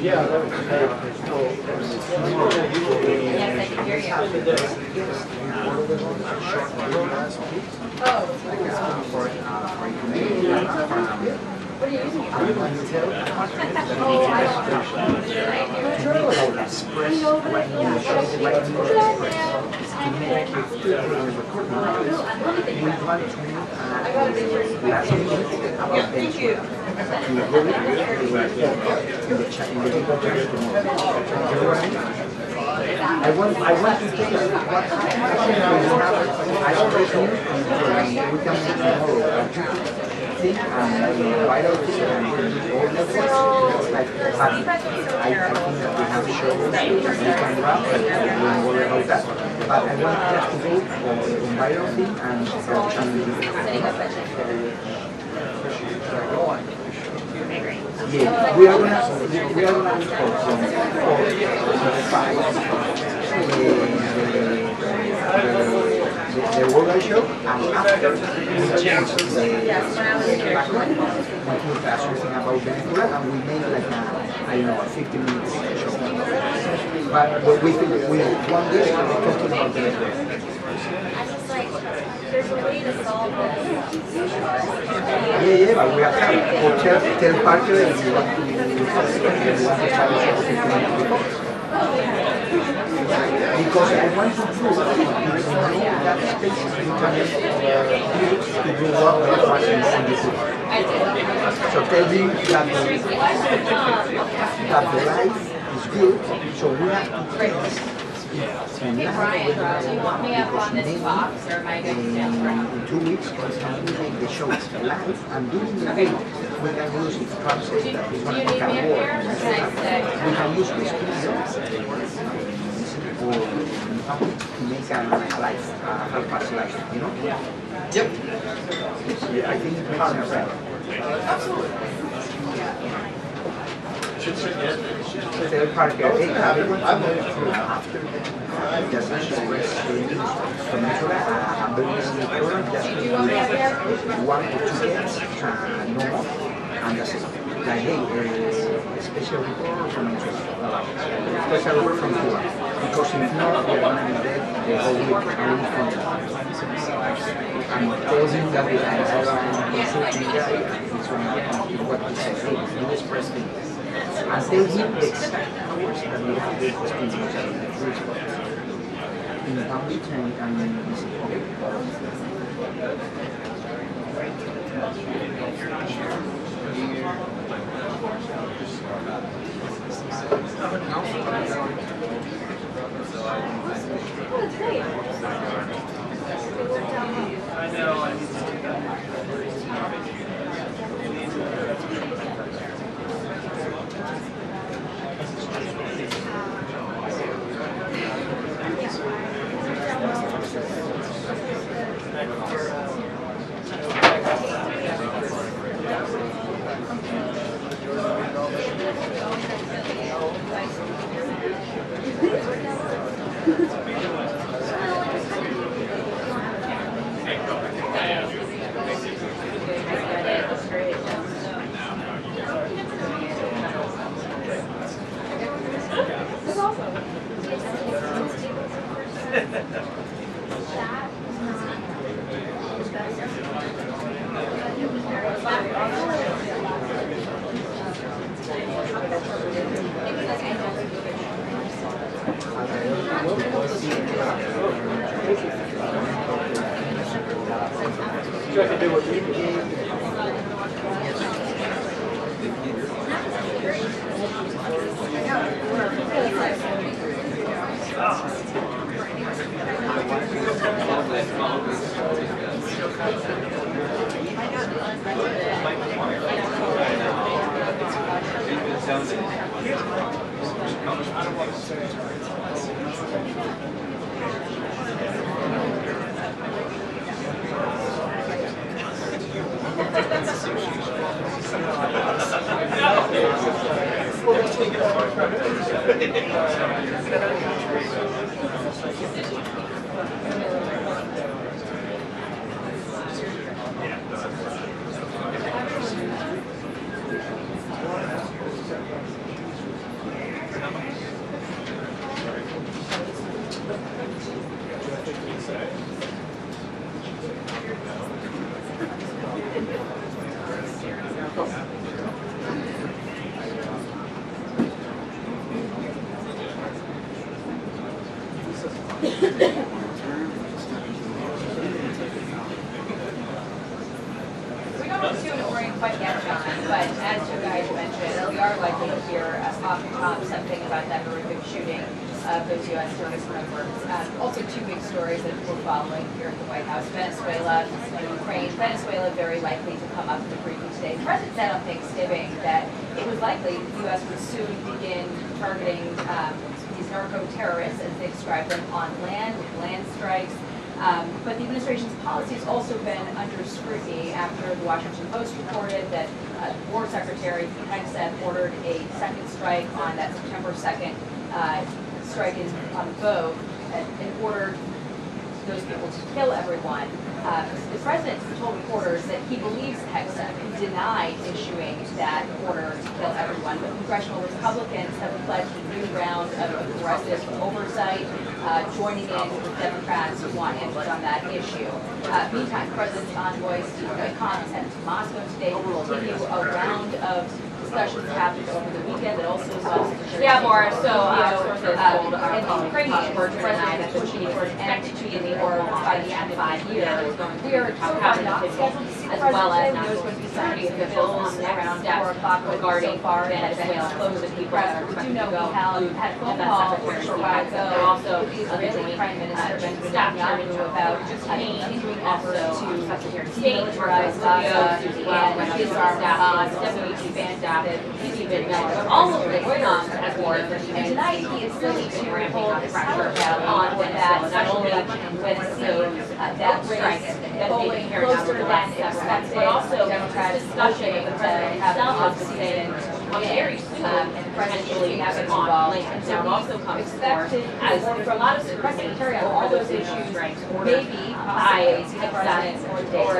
Yeah, that was What are you using it for? Thank you. I want to take what I always knew, we can see tomorrow. Thing and viral thing and all that like I think that we have shows we can run, but we don't worry about that. But I want just to go on viral thing and yeah, we are gonna report from 4 the World Show, and after we changed the background, we put something about Venezuela, and we made like a, I don't know, 15 minutes show. But we one day we talking about Venezuela. There's a way to solve this. Yeah, but we have to tell Parker if you want to because I want to prove that space you can use to do what we are watching on YouTube. So tell him that the life is good, so we have to practice. Hey Brian, do you want me up on this box or am I going to in 2 weeks, we make the show live, and during the week, we can use it translate that is going to become more. We can use this or to make a life, half-past life, you know? Yep. Yeah, I think it's hard as well. Absolutely. Tell Parker, hey, everyone after just show from Venezuela, I'm very listening program, just 1 or 2 days, no more, and that's it. Like, hey, special report from Venezuela, special report from Cuba, because if not, we're going to be dead the whole week, only from and tell him that we have a consulting guy, he's going to do what he says, hey, do this press thing. And tell him the exact hours that we have this in the public and listen, okay? I know. Try to do what we likely to hear something about that horrific shooting of those U.S. service members. Also, two big stories that we're following here at the White House: Venezuela and Ukraine. Venezuela very likely to come up in the briefing today. The president said on Thanksgiving that it was likely the U.S. would soon begin targeting these narco-terrorists, as they describe them, on land, with land strikes. But the administration's policy has also been under scrutiny after the Washington Post reported that War Secretary Hegseth ordered a second strike on that September 2nd strike on the boat and ordered those people to kill everyone. The president told reporters that he believes Hegseth denied issuing that order to kill everyone, but congressional Republicans have pledged a new round of aggressive oversight, joining in with Democrats who want answers on that issue. Meantime, President's envoy Steve Witkoff is headed to Moscow today to continue a round of discussions happened over the weekend that also involves Maura, so sources told and the Ukrainian president pushing for an end to the war by the end of 5 years. We are so far not scheduled to see the president. There's going to be some officials around 4 o'clock regarding Venezuela close the people. We do know we had a phone call a short while ago. Also, the Israeli Prime Minister Benjamin Netanyahu about continuing efforts to demilitarize Gaza and disarm Hamas, WTF all of the as war. And tonight he is slated to hold his counterpart on with that, not only with that race polling closer than expected, but also Democrats discussion hoping to have a season very soon and potentially have it on involved. land. Now it also comes Expected as for a lot of secretary on all those issues, maybe by Hegseth or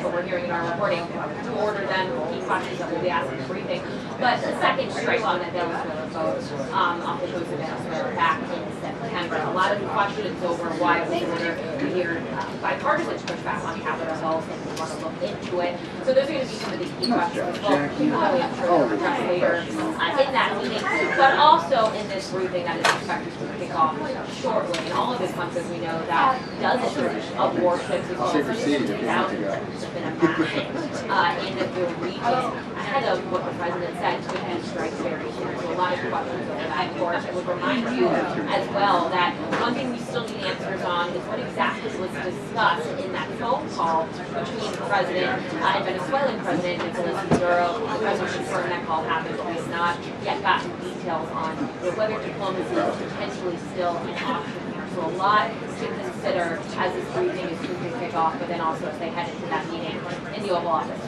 what we're hearing in our reporting, to order them key questions that we'll be asking in the briefing. But the second strike on that Venezuela vote off the coast of Venezuela back in September. A lot of questions over why it was ordered. We hear bipartisan pushback on Capitol Hill, and we want to look into it. So those are going to be some of the key questions. Well, I'm sure we'll address later in that meeting, but also in this briefing that is expected to kick off shortly. And all of this comes as we know that dozens of warships as well as thousands have been amassing in the region ahead of what the president said could be strikes very soon. So a lot of questions over that. Of course, I would remind you as well that one thing we still need answers on is what exactly was discussed in that phone call between the president and Venezuelan President Nicolas Maduro. The president confirmed that call happened, but we've not yet gotten details on whether diplomacy is potentially still an option here. So a lot to consider as this briefing is soon to kick off, but then also as they head into that meeting in the Oval Office.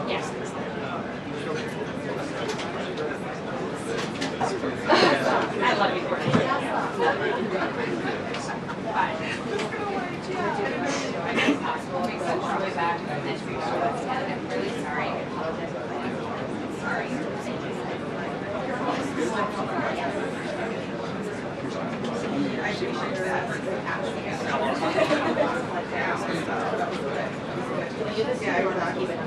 Yes. I love you, Courtney. Bye. As possible, make such our way back and then reach out. I'm really sorry. I apologize for that. Sorry. I appreciate that. Yeah, we're not keeping up.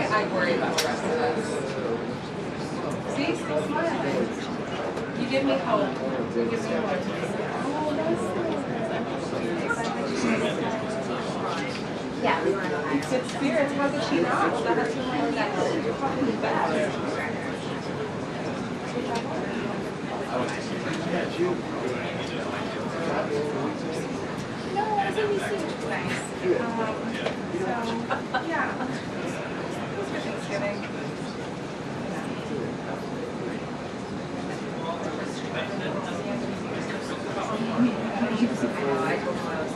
I worry about the rest of us. See, still smiling. You give me hope. You give me hope. Yeah, we want to good spirits. How could she not? That's you're fucking bad. No, it's in DC. Nice. So, yeah. It was for Thanksgiving. I told him I was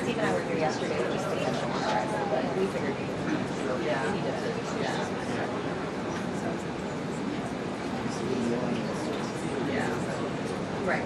Steve and I were here yesterday, just to catch up on our but we figured we needed it. Yeah. Right.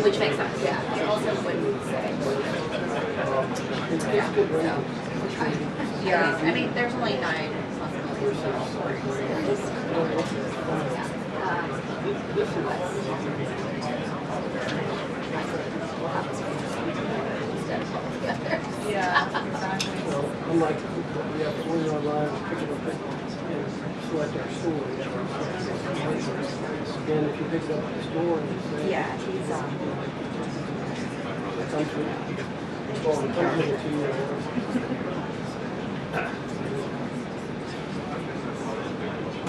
Which makes sense, yeah. It also wouldn't say. Yeah, I mean, there's only 9 possibilities. Yeah, exactly. Unlike we have to order online, pick it up and select our store. Again, if you pick it up at the store and you say, Yeah, he's it comes with it to you.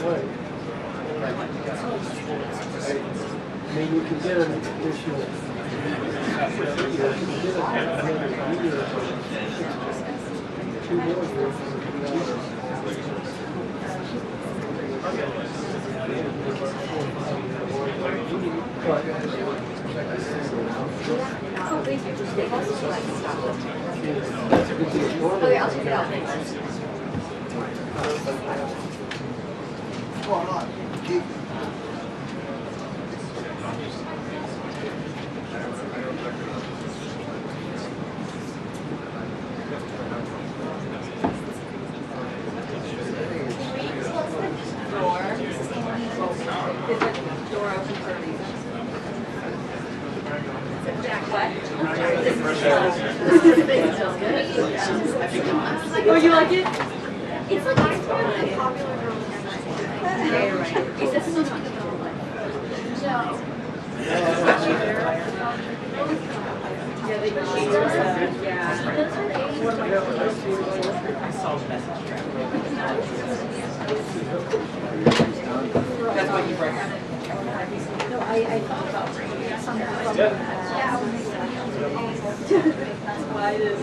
Right. I mean, you can get an additional. Okay, I'll check it out. What's going on? Oh, you like it? It's like it's really popular girl. Is this still not the girl? No. Yeah, they That's what you bring. No, I thought about bringing something from Yeah, that's why it is.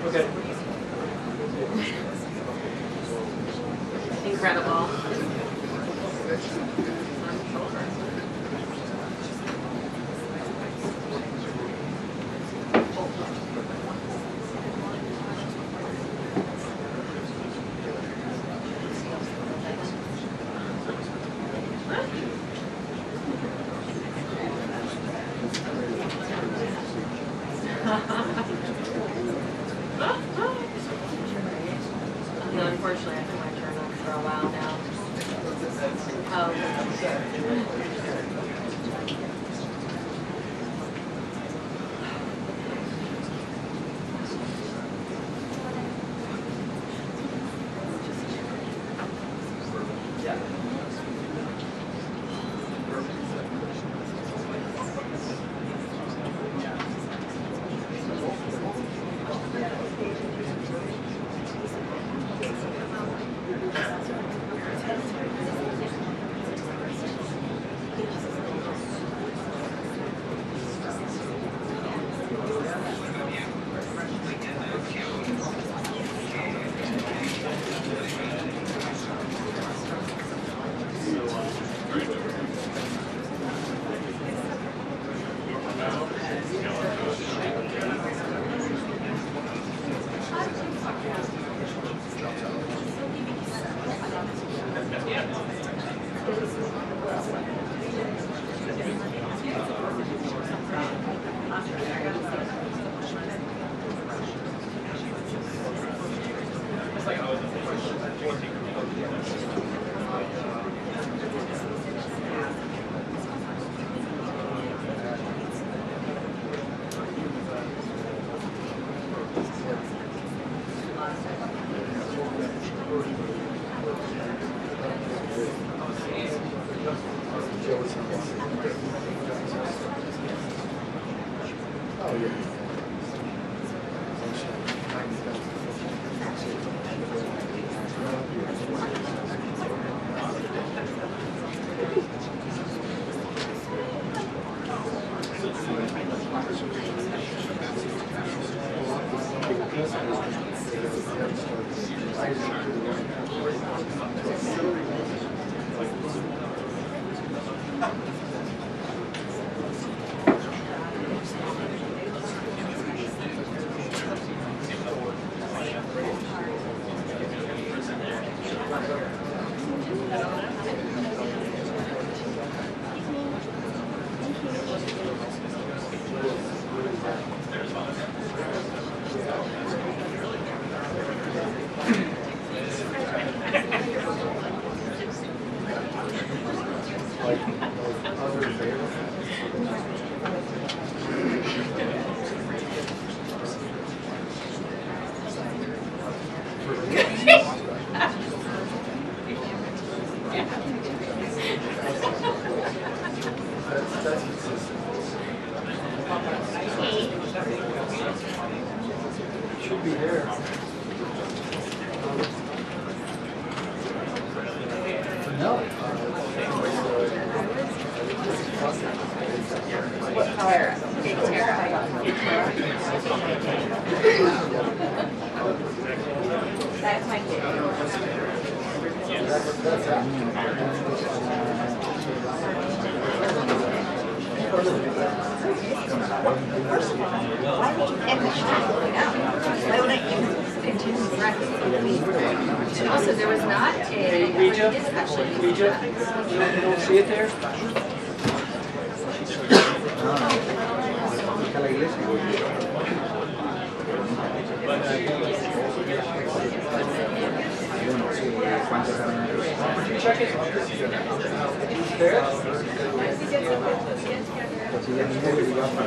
Okay. Incredible. Should be there. No. What color? That's my And also, there was not a. Regia? Actually, Regia? You don't see it there? Check it. There?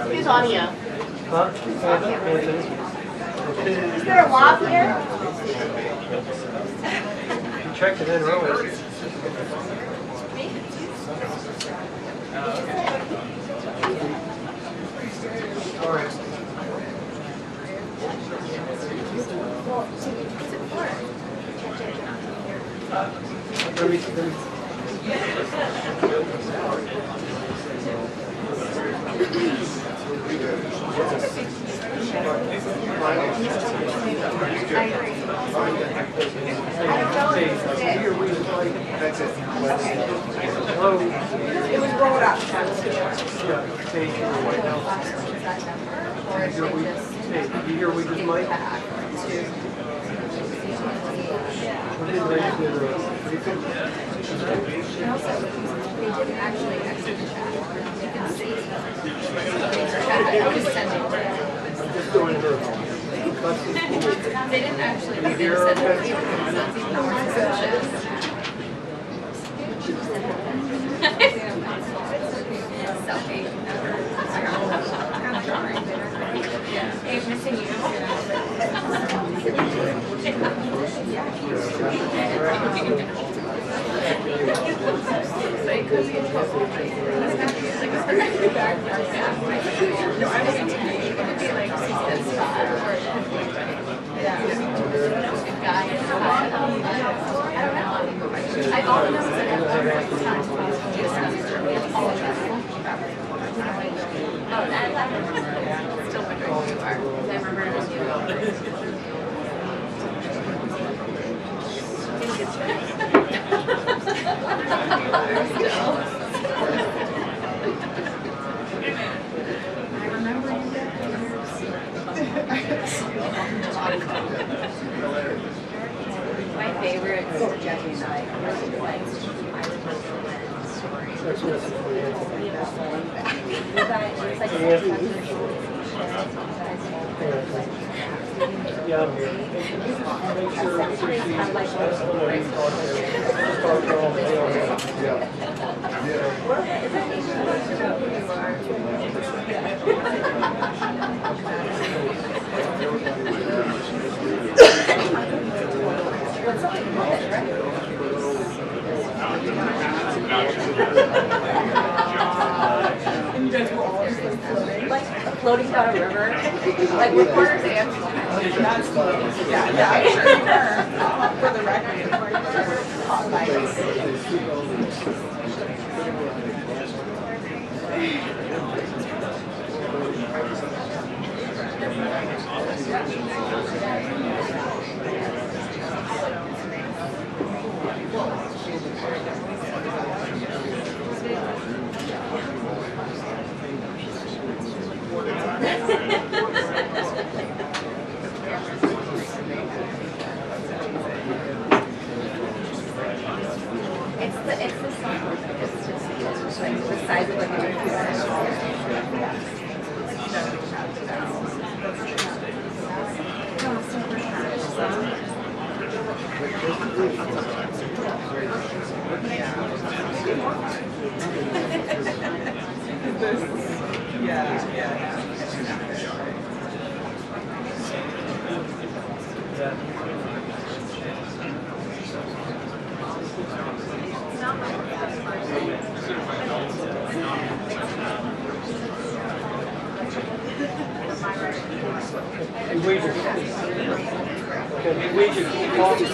Who's Anya? Huh? Is there a lock here? You checked it in earlier. All right. Let me. That's it. Hello. It was rolled up. Yeah, page right now. You hear we just might? We're getting ready to do the briefing. They didn't actually exit the chat. You can see. I was sending. I'm just doing her. They didn't actually. They just said that we were sending more sessions. Selfie. Hey, missing you. But it could be a trouble. No, I was thinking it could be like this spot or yeah. Guy in the I don't know. I all know is that at one point in time, we apologize. Oh, that still wondering who you are. Never heard of you. I remember you. My favorite is Jackie and I. That's what it's for. Yeah, I'm here. Make sure she's You guys were all just like floating. Like floating down a river, like reporters and. That's floating. Yeah, I'm sure you were. For the record, caught by us. It's the song. It's just like the size of like a computer. Hey, waiter. Okay, waiter, can you call me?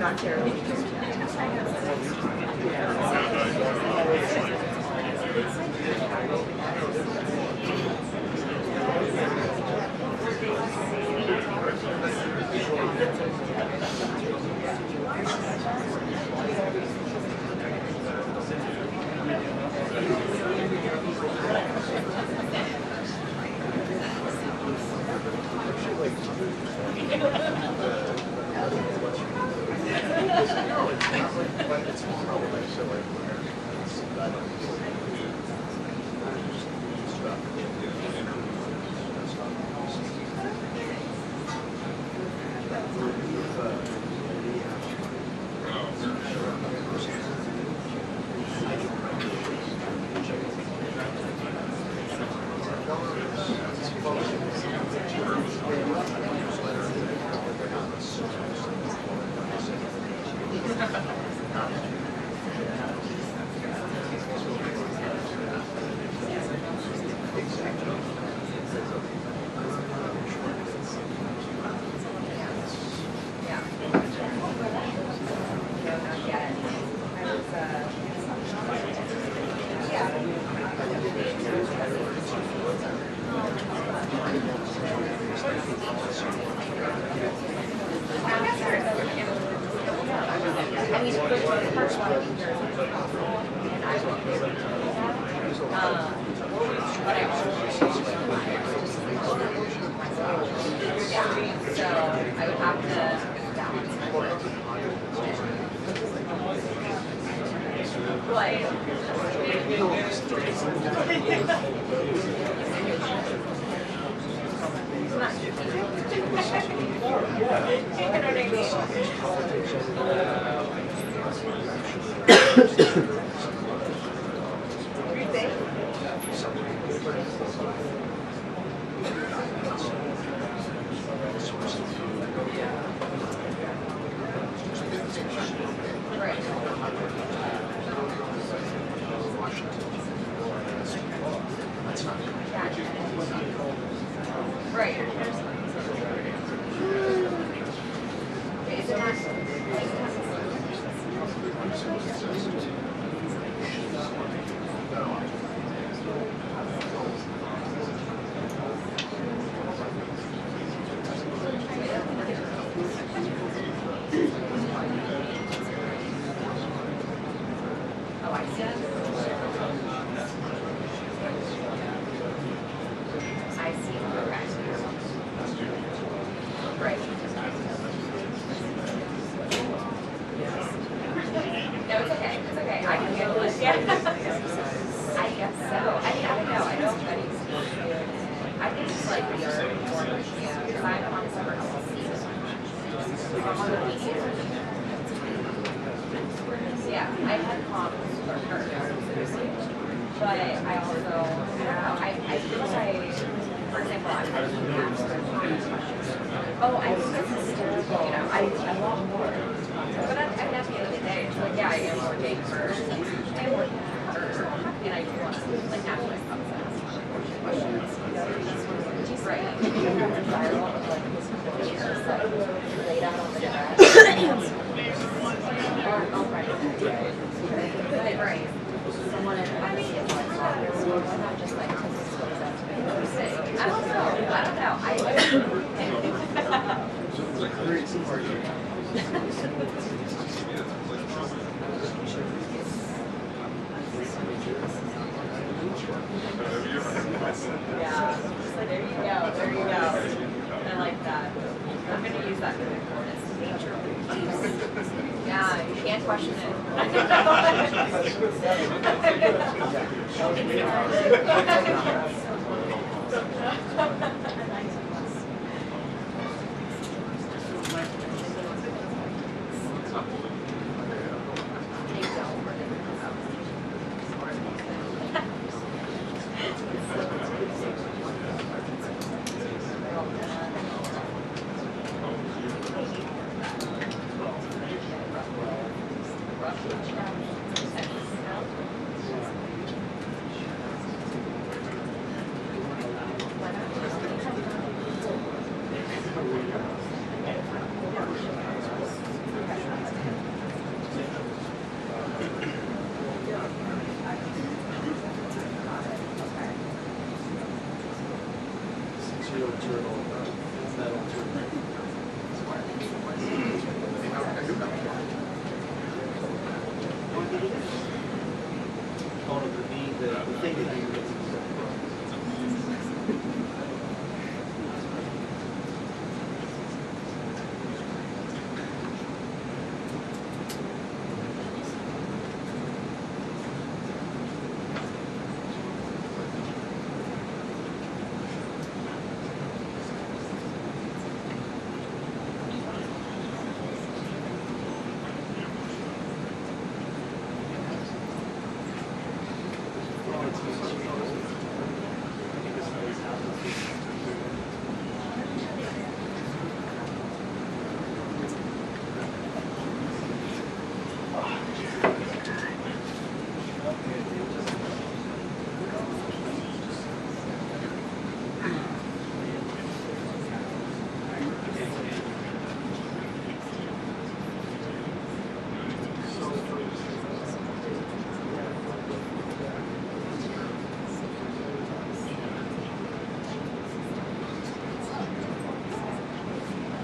Not terrible. like we are more, because I'm on separate LLCs. I'm on the mediator. Yeah, I had comps for her, but I also, I don't know, I feel like, for example, I'm having to ask her questions. Oh, I think that's hysterical, you know, I want more. But I'm at the end of the day, it's like, yeah, I am working for, I'm working for her, and I do want to, like, ask myself questions. Right. Desirable of, like, this career, so laid out on the desk. I'll write it. Right. Someone in, I mean, it's like, not just like, this is what that's been. I don't know. Yeah. So there you go. There you go. I like that. I'm going to use that moving forward. It's nature. Yeah, you can't question it.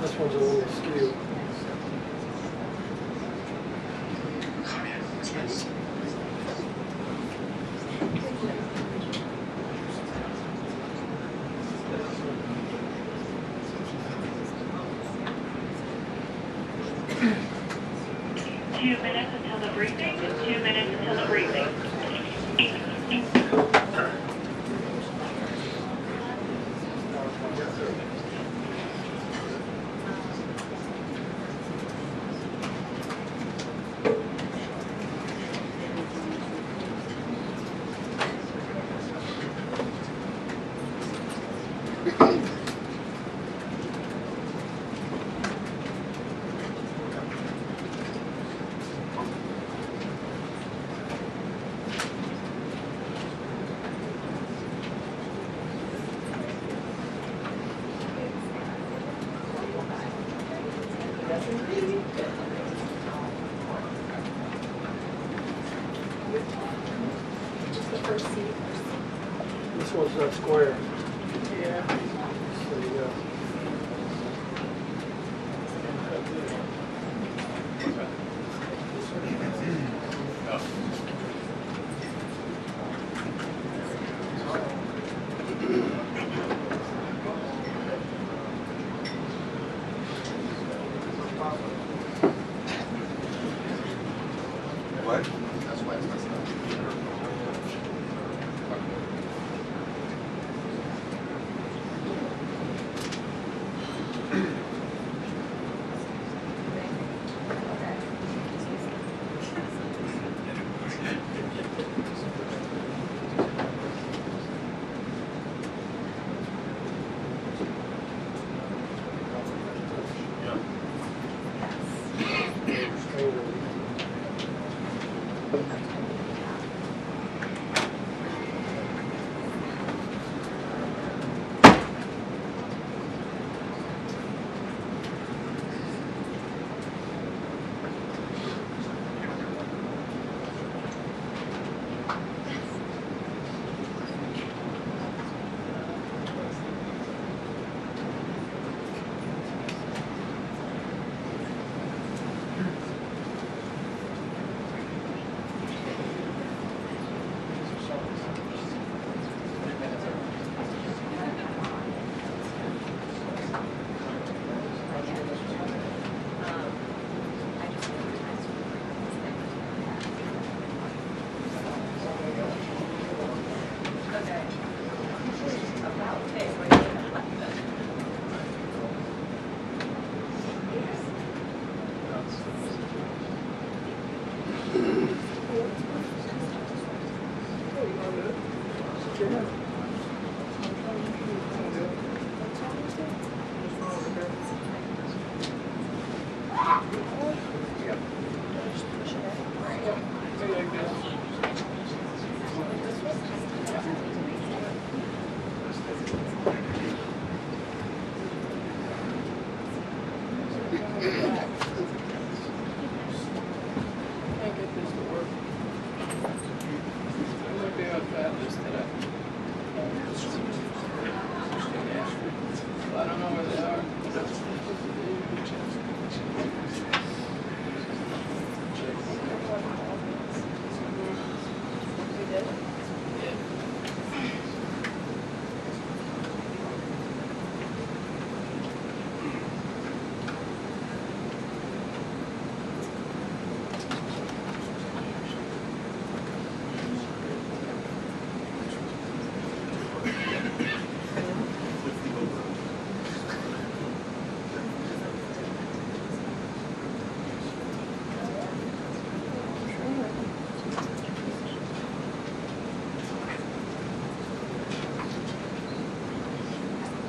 This one's a little skewed. This one's not square. Yeah. There you go. What? That's why it's messed up. I don't know where they are.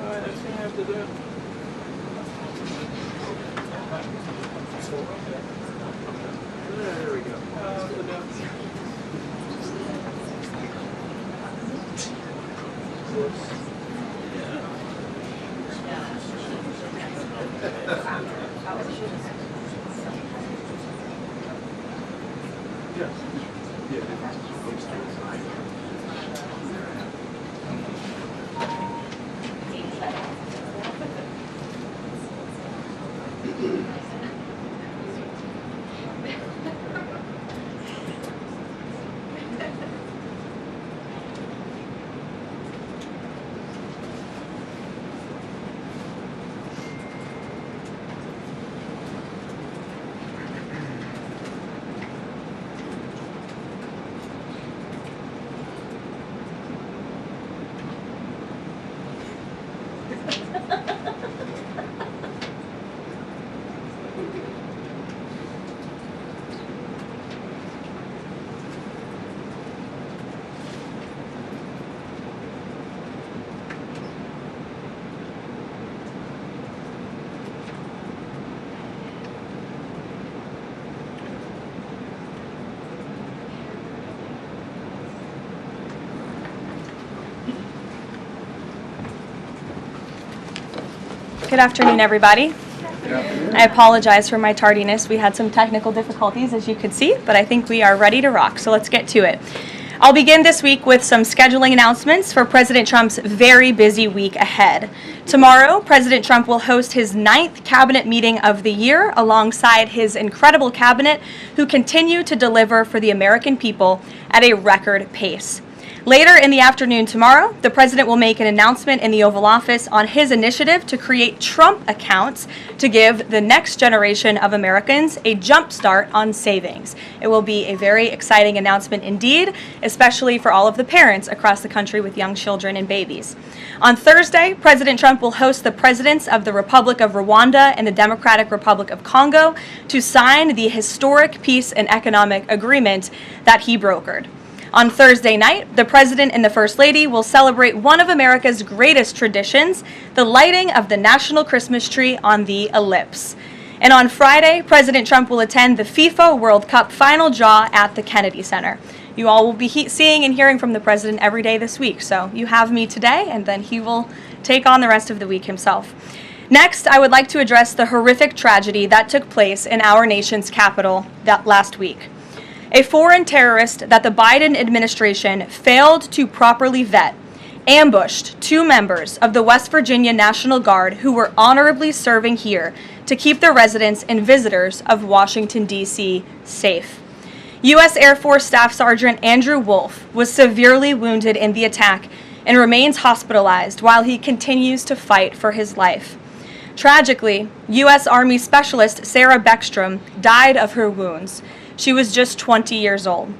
All right, that's gonna have to do. There we go. Good afternoon, everybody. I apologize for my tardiness. We had some technical difficulties, as you could see, but I think we are ready to rock, so let's get to it. I'll begin this week with some scheduling announcements for President Trump's very busy week ahead. Tomorrow, President Trump will host his 9th cabinet meeting of the year alongside his incredible cabinet, who continue to deliver for the American people at a record pace. Later in the afternoon tomorrow, the president will make an announcement in the Oval Office on his initiative to create Trump accounts to give the next generation of Americans a jump start on savings. It will be a very exciting announcement indeed, especially for all of the parents across the country with young children and babies. On Thursday, President Trump will host the presidents of the Republic of Rwanda and the Democratic Republic of Congo to sign the historic peace and economic agreement that he brokered. On Thursday night, the President and the First Lady will celebrate one of America's greatest traditions, the lighting of the national Christmas tree on the Ellipse. And on Friday, President Trump will attend the FIFA World Cup final draw at the Kennedy Center. You all will be seeing and hearing from the President every day this week, so you have me today, and then he will take on the rest of the week himself. Next, I would like to address the horrific tragedy that took place in our nation's capital that last week. A foreign terrorist that the Biden administration failed to properly vet ambushed 2 members of the West Virginia National Guard who were honorably serving here to keep the residents and visitors of Washington, D.C. safe. U.S. Air Force Staff Sergeant Andrew Wolf was severely wounded in the attack and remains hospitalized while he continues to fight for his life. Tragically, U.S. Army Specialist Sarah Beckstrom died of her wounds. She was just 20 years old.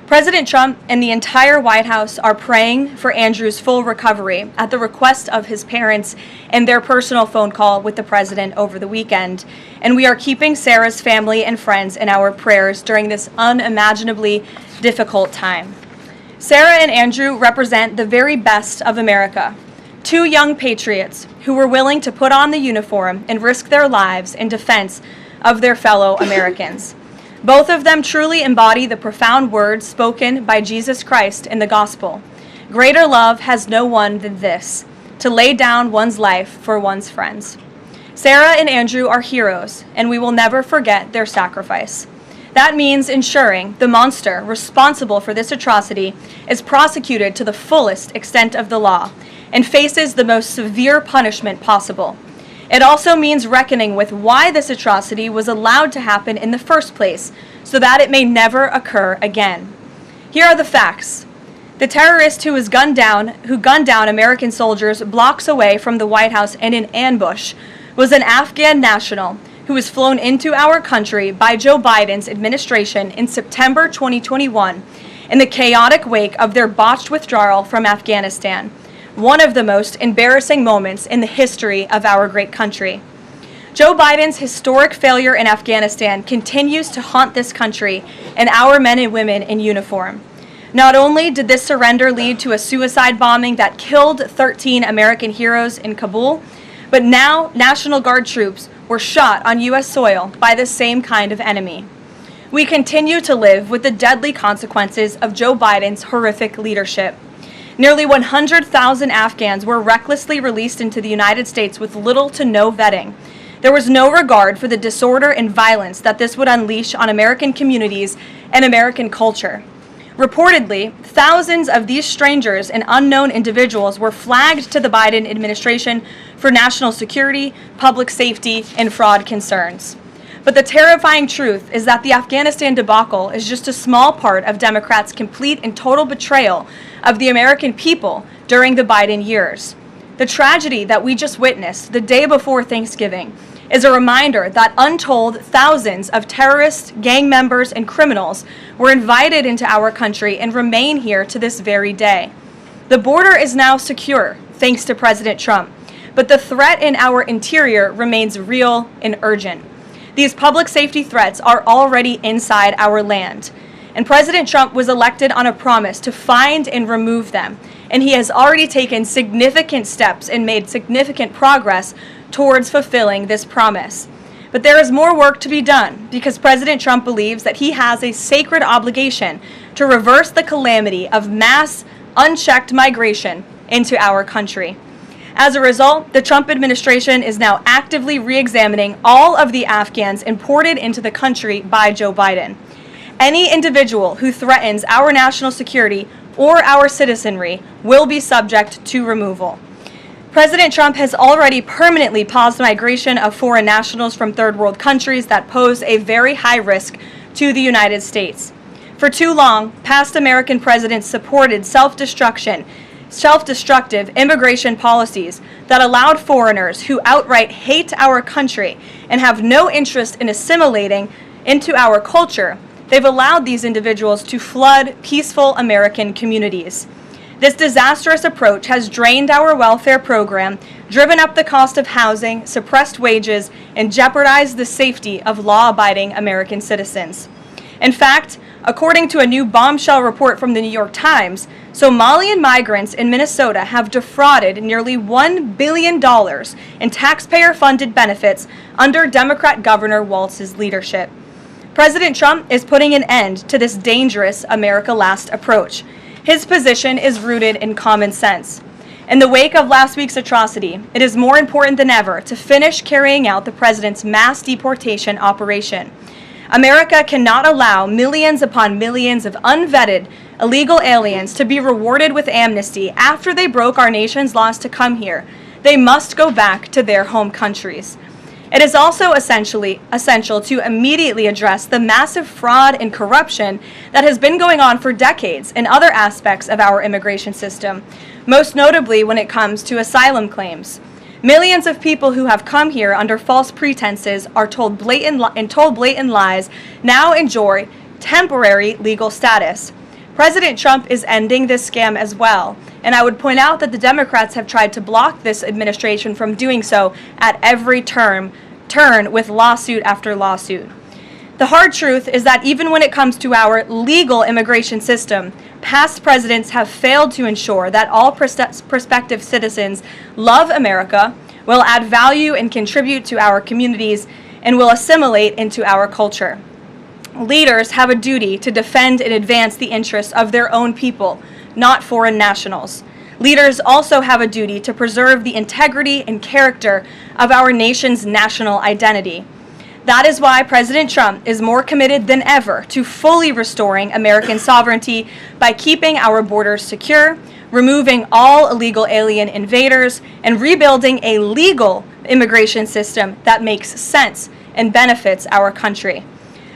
President Trump and the entire White House are praying for Andrew's full recovery at the request of his parents and their personal phone call with the president over the weekend. And we are keeping Sarah's family and friends in our prayers during this unimaginably difficult time. Sarah and Andrew represent the very best of America. Two young patriots who were willing to put on the uniform and risk their lives in defense of their fellow Americans. Both of them truly embody the profound words spoken by Jesus Christ in the gospel. Greater love has no one than this, to lay down one's life for one's friends. Sarah and Andrew are heroes, and we will never forget their sacrifice. That means ensuring the monster responsible for this atrocity is prosecuted to the fullest extent of the law and faces the most severe punishment possible. It also means reckoning with why this atrocity was allowed to happen in the first place, so that it may never occur again. Here are the facts. The terrorist who gunned down American soldiers blocks away from the White House in an ambush was an Afghan national who was flown into our country by Joe Biden's administration in September 2021 in the chaotic wake of their botched withdrawal from Afghanistan, one of the most embarrassing moments in the history of our great country. Joe Biden's historic failure in Afghanistan continues to haunt this country and our men and women in uniform. Not only did this surrender lead to a suicide bombing that killed 13 American heroes in Kabul, but now National Guard troops were shot on U.S. soil by the same kind of enemy. We continue to live with the deadly consequences of Joe Biden's horrific leadership. Nearly 100,000 Afghans were recklessly released into the United States with little to no vetting. There was no regard for the disorder and violence that this would unleash on American communities and American culture. Reportedly, thousands of these strangers and unknown individuals were flagged to the Biden administration for national security, public safety, and fraud concerns. But the terrifying truth is that the Afghanistan debacle is just a small part of Democrats' complete and total betrayal of the American people during the Biden years. The tragedy that we just witnessed the day before Thanksgiving is a reminder that untold thousands of terrorists, gang members, and criminals were invited into our country and remain here to this very day. The border is now secure, thanks to President Trump, but the threat in our interior remains real and urgent. These public safety threats are already inside our land, and President Trump was elected on a promise to find and remove them, and he has already taken significant steps and made significant progress towards fulfilling this promise. But there is more work to be done because President Trump believes that he has a sacred obligation to reverse the calamity of mass, unchecked migration into our country. As a result, the Trump administration is now actively re-examining all of the Afghans imported into the country by Joe Biden. Any individual who threatens our national security or our citizenry will be subject to removal. President Trump has already permanently paused migration of foreign nationals from third world countries that pose a very high risk to the United States. For too long, past American presidents supported self-destructive immigration policies that allowed foreigners who outright hate our country and have no interest in assimilating into our culture. They've allowed these individuals to flood peaceful American communities. This disastrous approach has drained our welfare program, driven up the cost of housing, suppressed wages, and jeopardized the safety of law-abiding American citizens. In fact, according to a new bombshell report from the New York Times, Somalian migrants in Minnesota have defrauded nearly $1 billion in taxpayer-funded benefits under Democrat Governor Walz's leadership. President Trump is putting an end to this dangerous America Last approach. His position is rooted in common sense. In the wake of last week's atrocity, it is more important than ever to finish carrying out the president's mass deportation operation. America cannot allow millions upon millions of unvetted illegal aliens to be rewarded with amnesty after they broke our nation's laws to come here. They must go back to their home countries. It is also essential to immediately address the massive fraud and corruption that has been going on for decades in other aspects of our immigration system, most notably when it comes to asylum claims. Millions of people who have come here under false pretenses are told blatant lies now enjoy temporary legal status. President Trump is ending this scam as well, and I would point out that the Democrats have tried to block this administration from doing so at every turn with lawsuit after lawsuit. The hard truth is that even when it comes to our legal immigration system, Past presidents have failed to ensure that all prospective citizens love America, will add value and contribute to our communities, and will assimilate into our culture. Leaders have a duty to defend and advance the interests of their own people, not foreign nationals. Leaders also have a duty to preserve the integrity and character of our nation's national identity. That is why President Trump is more committed than ever to fully restoring American sovereignty by keeping our borders secure, removing all illegal alien invaders, and rebuilding a legal immigration system that makes sense and benefits our country.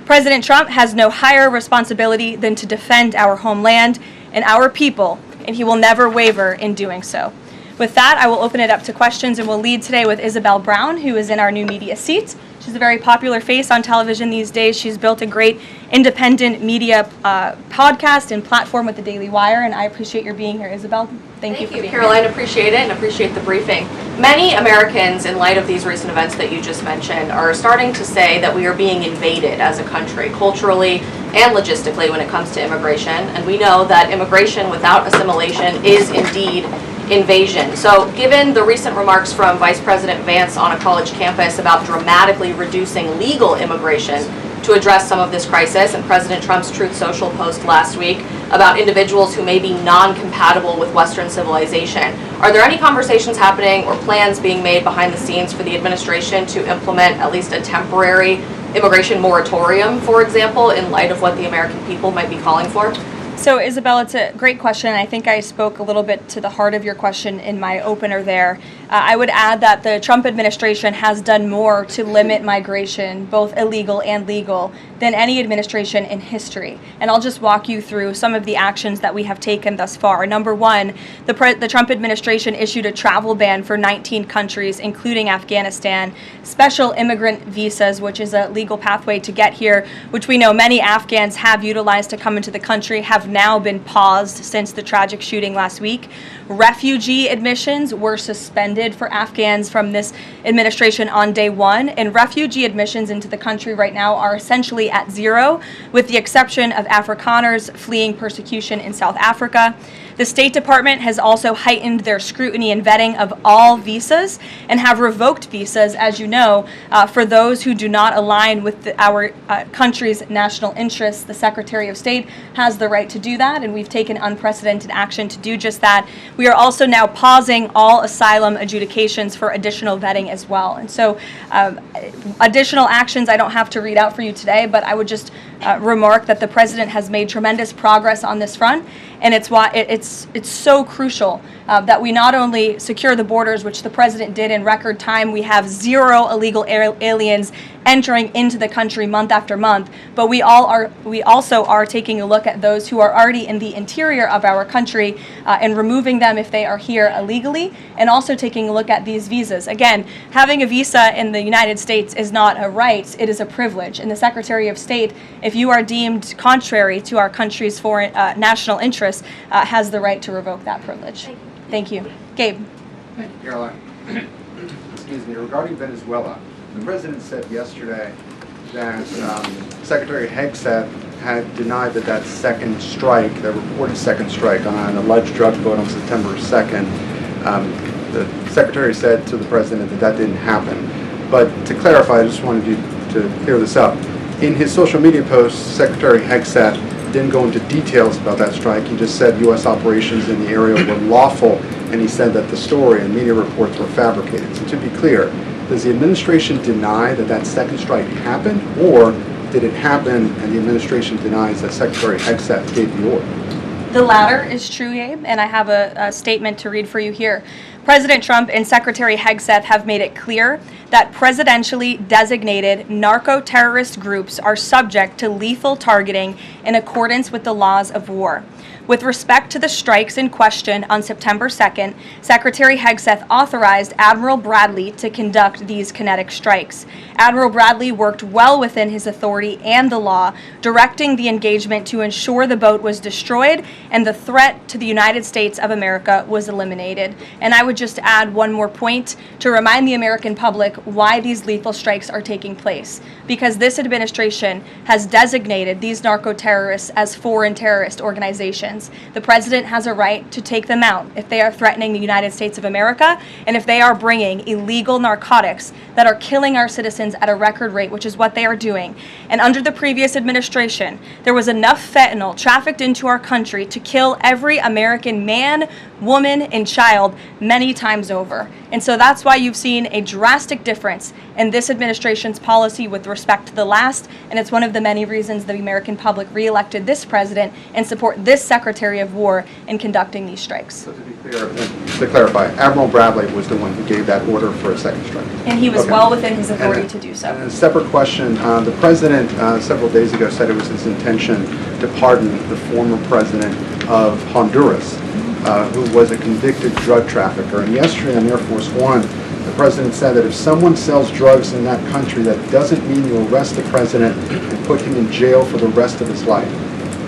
President Trump has no higher responsibility than to defend our homeland and our people, and he will never waver in doing so. With that, I will open it up to questions, and we'll lead today with Isabel Brown, who is in our new media seat. She's a very popular face on television these days. She's built a great independent media podcast and platform with the Daily Wire, and I appreciate your being here, Isabel. Thank you for being Karoline. here. Appreciate it and appreciate the briefing. Many Americans, in light of these recent events that you just mentioned, are starting to say that we are being invaded as a country, culturally and logistically, when it comes to immigration. And we know that immigration without assimilation is indeed invasion. So given the recent remarks from Vice President Vance on a college campus about dramatically reducing legal immigration to address some of this crisis, and President Trump's Truth Social post last week about individuals who may be non-compatible with Western civilization, are there any conversations happening or plans being made behind the scenes for the administration to implement at least a temporary immigration moratorium, for example, in light of what the American people might be calling for? So, Isabel, it's a great question, and I think I spoke a little bit to the heart of your question in my opener there. I would add that the Trump administration has done more to limit migration, both illegal and legal, than any administration in history. And I'll just walk you through some of the actions that we have taken thus far. Number one, the Trump administration issued a travel ban for 19 countries, including Afghanistan, special immigrant visas, which is a legal pathway to get here, which we know many Afghans have utilized to come into the country, have now been paused since the tragic shooting last week. Refugee admissions were suspended for Afghans from this administration on day one, and refugee admissions into the country right now are essentially at zero, with the exception of Afrikaners fleeing persecution in South Africa. The State Department has also heightened their scrutiny and vetting of all visas and have revoked visas, as you know, for those who do not align with our country's national interests. The Secretary of State has the right to do that, and we've taken unprecedented action to do just that. We are also now pausing all asylum adjudications for additional vetting as well. And so additional actions I don't have to read out for you today, but I would just remark that the President has made tremendous progress on this front, and it's why it's so crucial that we not only secure the borders, which the President did in record time. We have zero illegal aliens entering into the country month after month, but we also are taking a look at those who are already in the interior of our country and removing them if they are here illegally, and also taking a look at these visas. Again, having a visa in the United States is not a right, it is a privilege. And the Secretary of State, if you are deemed contrary to our country's foreign national interests, has the right to revoke that privilege. Thank you. Gabe. Thank you, Caroline. Excuse me. Regarding Venezuela, the President said yesterday that Secretary Hegseth had denied that second strike, that reported second strike on an alleged drug vote on September 2nd. The Secretary said to the President that didn't happen. But to clarify, I just wanted you to clear this up. In his social media post, Secretary Hegseth didn't go into details about that strike. He just said U.S. operations in the area were lawful, and he said that the story and media reports were fabricated. So to be clear, does the administration deny that second strike happened, or did it happen and the administration denies that Secretary Hegseth gave the order? The latter is true, Gabe, and I have a statement to read for you here. President Trump and Secretary Hegseth have made it clear that presidentially designated narco-terrorist groups are subject to lethal targeting in accordance with the laws of war. With respect to the strikes in question on September 2nd, Secretary Hegseth authorized Admiral Bradley to conduct these kinetic strikes. Admiral Bradley worked well within his authority and the law, directing the engagement to ensure the boat was destroyed and the threat to the United States of America was eliminated. And I would would just add one more point to remind the American public why these lethal strikes are taking place. Because this administration has designated these narco-terrorists as foreign terrorist organizations. The president has a right to take them out if they are threatening the United States of America and if they are bringing illegal narcotics that are killing our citizens at a record rate, which is what they are doing. And under the previous administration, there was enough fentanyl trafficked into our country to kill every American man, woman, and child many times over. And so that's why you've seen a drastic difference in this administration's policy with respect to the last, and it's one of the many reasons the American public re-elected this president and support this Secretary of War in conducting these strikes. So to be clear, to clarify, Admiral Bradley was the one who gave that order for a second strike. And he was Okay. well within his authority to do so. And a separate question, the president several days ago said it was his intention to pardon the former president of Honduras, who was a convicted drug trafficker. And yesterday on Air Force One, the president said that if someone sells drugs in that country, that doesn't mean you arrest the president and put him in jail for the rest of his life.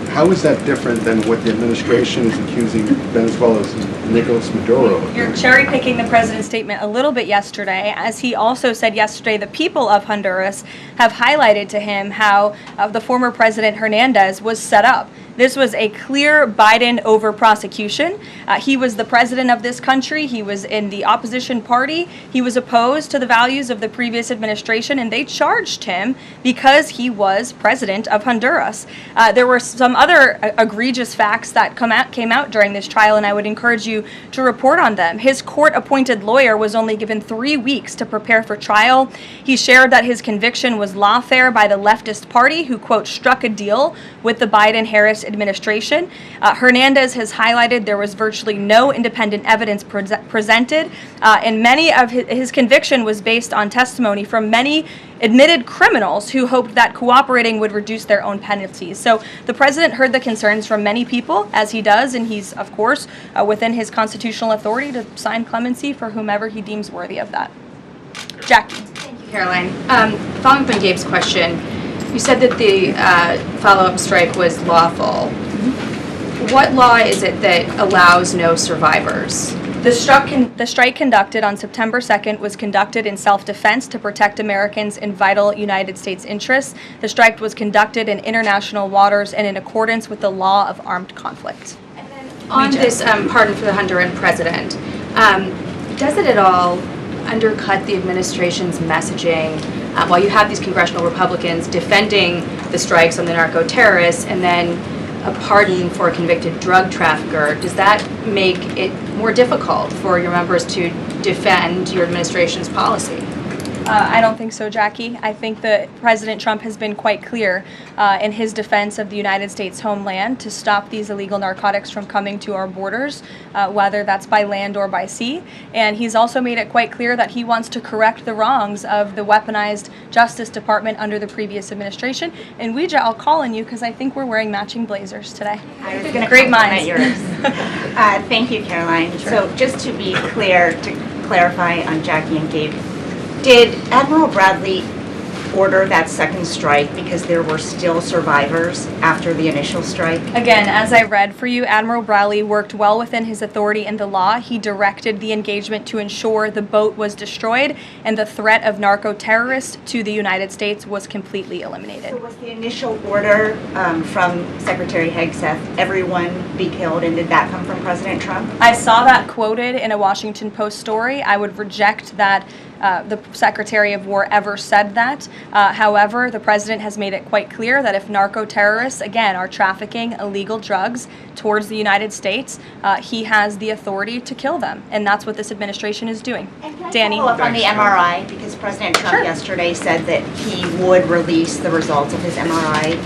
How is that different than what the administration is accusing Venezuela's Nicolas Maduro of? You're cherry picking the president's statement a little bit yesterday, as he also said yesterday the people of Honduras have highlighted to him how the former president Hernandez was set up. This was a clear Biden over prosecution. He was the president of this country. He was in the opposition party. He was opposed to the values of the previous administration, and they charged him because he was president of Honduras. There were some other egregious facts that came out during this trial, and I would encourage you to report on them. His court-appointed lawyer was only given 3 weeks to prepare for trial. He shared that his conviction was lawfare by the leftist party, who, quote, struck a deal with the Biden-Harris administration. Hernandez has highlighted there was virtually no independent evidence presented, and many of his conviction was based on testimony from many admitted criminals who hoped that cooperating would reduce their own penalties. So the president heard the concerns from many people, as he does, and he's, of course, within his constitutional authority to sign clemency for whomever he deems worthy of that. Jackie. Thank you, Caroline. Following up on Gabe's question, you said that the follow-up strike was lawful. What law is it that allows no survivors? The strike conducted on September 2nd was conducted in self-defense to protect Americans in vital United States interests. The strike was conducted in international waters and in accordance with the law of armed conflict. And then on this pardon for the Honduran president, does it at all undercut the administration's messaging while you have these congressional Republicans defending the strikes on the narco-terrorists and then a pardon for a convicted drug trafficker? Does that make it more difficult for your members to defend your administration's policy? I don't think so, Jackie. I think that President Trump has been quite clear in his defense of the United States homeland to stop these illegal narcotics from coming to our borders, whether that's by land or by sea. And he's also made it quite clear that he wants to correct the wrongs of the weaponized Justice Department under the previous administration. And Ouija, I'll call on you because I think we're wearing matching blazers today. I was going to Great minds. yours. Thank you, Caroline. Sure. So just to be clear, to clarify on Jackie and Gabe, did Admiral Bradley order that second strike because there were still survivors after the initial strike? Again, as I read for you, Admiral Bradley worked well within his authority in the law. He directed the engagement to ensure the boat was destroyed and the threat of narco-terrorists to the United States was completely eliminated. So was the initial order from Secretary Hegseth, everyone be killed, and did that come from President Trump? I saw that quoted in a Washington Post story. I would reject that the Secretary of War ever said that. However, the president has made it quite clear that if narco-terrorists, again, are trafficking illegal drugs towards the United States, he has the authority to kill them. And that's what this administration is doing. And can I Danny? follow up on the MRI? Because President Trump yesterday said that he would release the results of his MRI.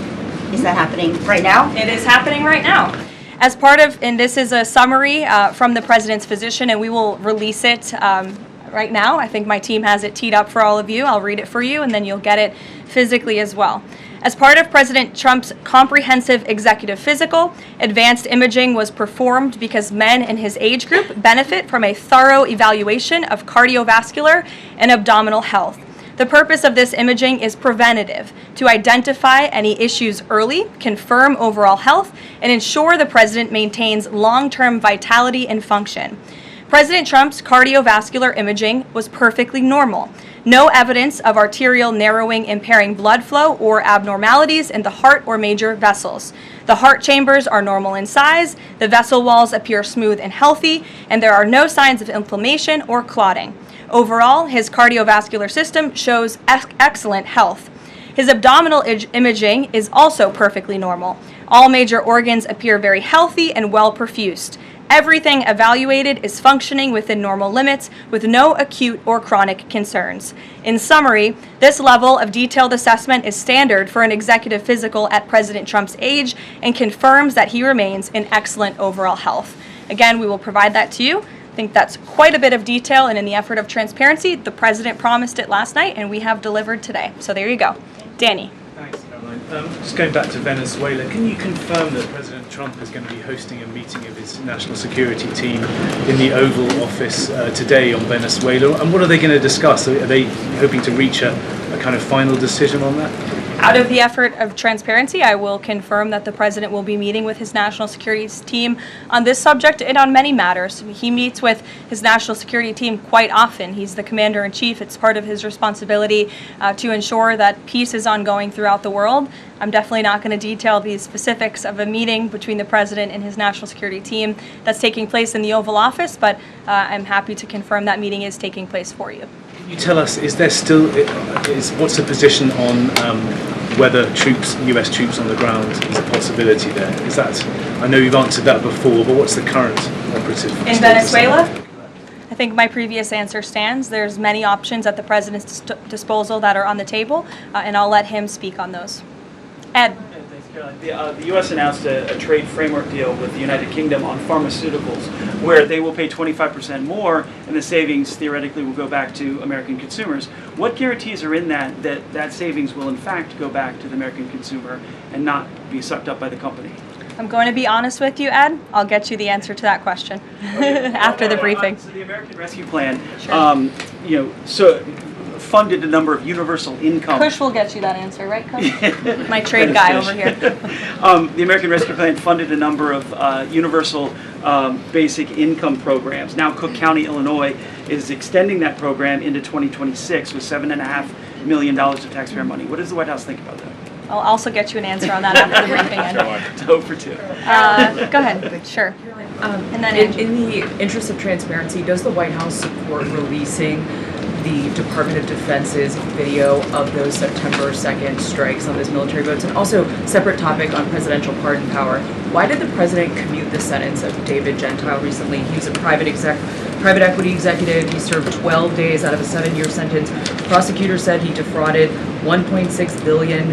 Is that happening right now? It is happening right now. As part of, and this is a summary from the president's physician, and we will release it right now. I think my team has it teed up for all of you. I'll read it for you, and then you'll get it physically as well. As part of President Trump's comprehensive executive physical, advanced imaging was performed because men in his age group benefit from a thorough evaluation of cardiovascular and abdominal health. The purpose of this imaging is preventative, to identify any issues early, confirm overall health, and ensure the president maintains long-term vitality and function. President Trump's cardiovascular imaging was perfectly normal. No evidence of arterial narrowing impairing blood flow or abnormalities in the heart or major vessels. The heart chambers are normal in size, the vessel walls appear smooth and healthy, and there are no signs of inflammation or clotting. Overall, his cardiovascular system shows excellent health. His abdominal imaging is also perfectly normal. All major organs appear very healthy and well perfused. Everything evaluated is functioning within normal limits with no acute or chronic concerns. In summary, this level of detailed assessment is standard for an executive physical at President Trump's age and confirms that he remains in excellent overall health. Again, we will provide that to you. I think that's quite a bit of detail, and in the effort of transparency, the President promised it last night, and we have delivered today. So there you go. Danny. Thanks, Caroline. Just going back to Venezuela, can you confirm that President Trump is going to be hosting a meeting of his national security team in the Oval Office today on Venezuela? And what are they going to discuss? Are they hoping to reach a kind of final decision on that? Out of the effort of transparency, I will confirm that the President will be meeting with his national security team on this subject and on many matters. He meets with his national security team quite often. He's the commander-in-chief. It's part of his responsibility to ensure that peace is ongoing throughout the world. I'm definitely not going to detail the specifics of a meeting between the President and his national security team that's taking place in the Oval Office, but I'm happy to confirm that meeting is taking place for you. Can you tell us, is there still, what's the position on whether US troops on the ground is a possibility there? Is that, I know you've answered that before, but what's the current operative in Venezuela? I think my previous answer stands. There's many options at the President's disposal that are on the table, and I'll let him speak on those. Ed. The U.S. announced a trade framework deal with the United Kingdom on pharmaceuticals, where they will pay 25% more, and the savings theoretically will go back to American consumers. What guarantees are in that savings will in fact go back to the American consumer and not be sucked up by the company? I'm going to be honest with you, Ed. I'll get you the answer to that question after the briefing. So the American Rescue Plan, sure. Funded a number of universal income. Kush will get you that answer, right, Kush? My trade guy over here. The American Rescue Plan funded a number of universal basic income programs. Now Cook County, Illinois is extending that program into 2026 with $7.5 million of taxpayer money. What does the White House think about that? I'll also get you an answer on that after the briefing ends. 2 for 2. Go ahead. Sure. And then in the interest of transparency, does the White House support releasing the Department of Defense's video of those September 2nd strikes on those military boats? And also, separate topic on presidential pardon power. Why did the president commute the sentence of David Gentile recently? He was a private equity executive. He served 12 days out of a 7-year sentence. Prosecutors said he defrauded $1.6 billion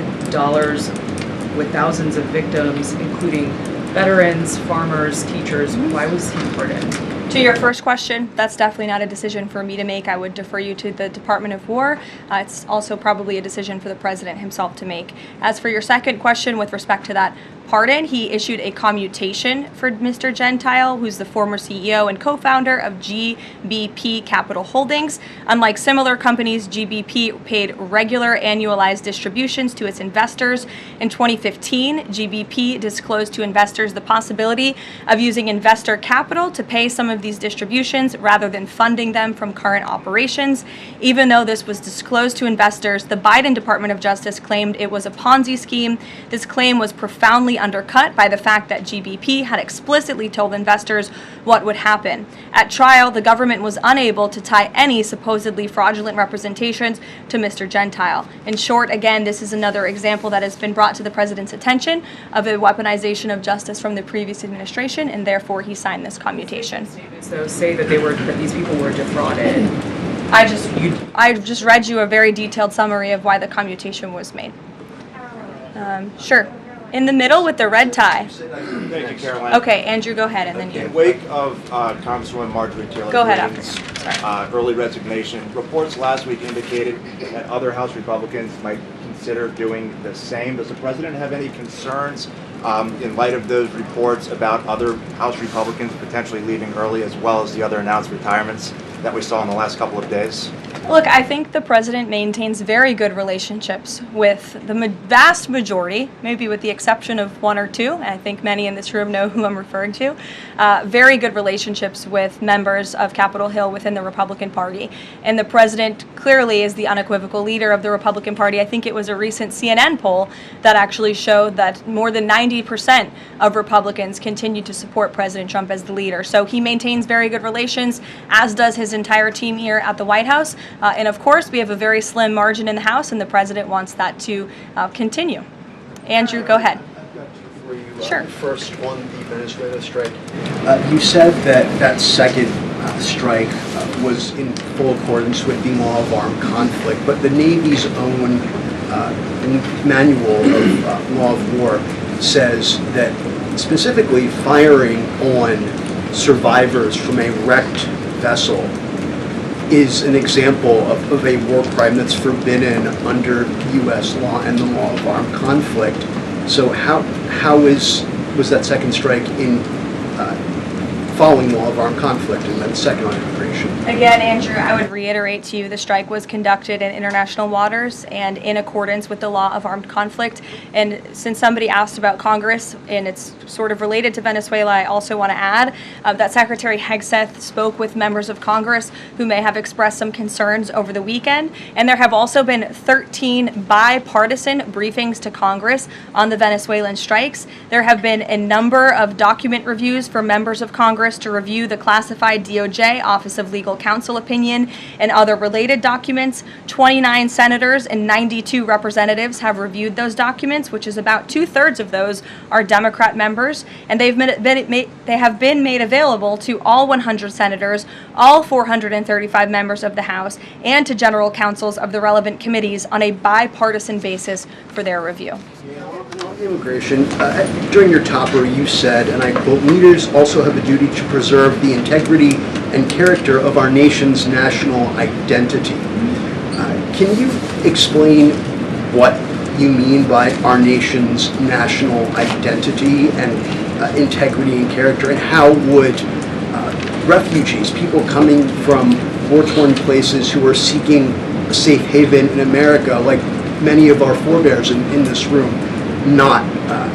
with thousands of victims, including veterans, farmers, teachers. Why was he pardoned? To your first question, that's definitely not a decision for me to make. I would defer you to the Department of War. It's also probably a decision for the President himself to make. As for your second question with respect to that pardon, he issued a commutation for Mr. Gentile, who's the former CEO and co-founder of GBP Capital Holdings. Unlike similar companies, GBP paid regular annualized distributions to its investors. In 2015, GBP disclosed to investors the possibility of using investor capital to pay some of these distributions rather than funding them from current operations. Even though this was disclosed to investors, the Biden Department of Justice claimed it was a Ponzi scheme. This claim was profoundly undercut by the fact that GBP had explicitly told investors what would happen. At trial, the government was unable to tie any supposedly fraudulent representations to Mr. Gentile. In short, again, this is another example that has been brought to the President's attention of a weaponization of justice from the previous administration, and therefore he signed this commutation. So say that these people were defrauded. I just read you a very detailed summary of why the commutation was made. Sure. In the middle with the red tie. Thank you, Caroline. Okay, Andrew, go ahead, and then you. In wake of Congresswoman Marjorie Taylor Greene's early resignation, reports last week indicated that other House Republicans might consider doing the same. Does the President have any concerns in light of those reports about other House Republicans potentially leaving early, as well as the other announced retirements that we saw in the last couple of days? Look, I think the president maintains very good relationships with the vast majority, maybe with the exception of one or two, and I think many in this room know who I'm referring to, very good relationships with members of Capitol Hill within the Republican Party. And the president clearly is the unequivocal leader of the Republican Party. I think it was a recent CNN poll that actually showed that more than 90% of Republicans continue to support President Trump as the leader. So he maintains very good relations, as does his entire team here at the White House. And of course, we have a very slim margin in the House, and the president wants that to continue. Andrew, go ahead. I've got two for you. Sure. First, on the Venezuela strike. You said that second strike was in full accordance with the law of armed conflict, but the Navy's own manual of law of war says that specifically firing on survivors from a wrecked vessel is an example of a war crime that's forbidden under U.S. law and the law of armed conflict. So was that second strike in following law of armed conflict, and then second on immigration? Again, Andrew, I would reiterate to you the strike was conducted in international waters and in accordance with the law of armed conflict. And since somebody asked about Congress, and it's sort of related to Venezuela, I also want to add that Secretary Hegseth spoke with members of Congress who may have expressed some concerns over the weekend. And there have also been 13 bipartisan briefings to Congress on the Venezuelan strikes. There have been a number of document reviews for members of Congress to review the classified DOJ Office of Legal Counsel opinion and other related documents. 29 senators and 92 representatives have reviewed those documents, which is about 2/3 of those are Democrat members, and they have been made available to all 100 senators, all 435 members of the House, and to general counsels of the relevant committees on a bipartisan basis for their review. On immigration, during your topper you said, and I quote, "Leaders also have a duty to preserve the integrity and character of our nation's national identity." Can you explain what you mean by our nation's national identity and integrity and character, and how would refugees, people coming from war-torn places who are seeking a safe haven in America, like many of our forebears in this room, not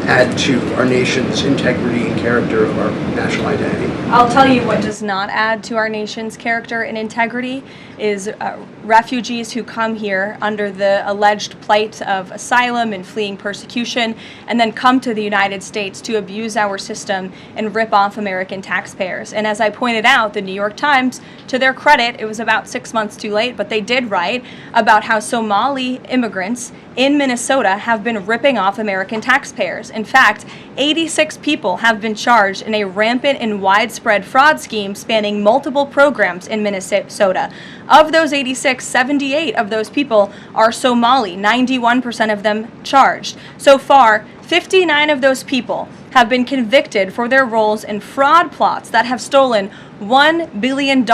add to our nation's integrity and character of our national identity? I'll tell you what does not add to our nation's character and integrity is refugees who come here under the alleged plight of asylum and fleeing persecution, and then come to the United States to abuse our system and rip off American taxpayers. And as I pointed out, the New York Times, to their credit, it was about 6 months too late, but they did write about how Somali immigrants in Minnesota have been ripping off American taxpayers. In fact, 86 people have been charged in a rampant and widespread fraud scheme spanning multiple programs in Minnesota. Of those 86, 78 of those people are Somali, 91% of them charged. So far, 59 of those people have been convicted for their roles in fraud plots that have stolen $1 billion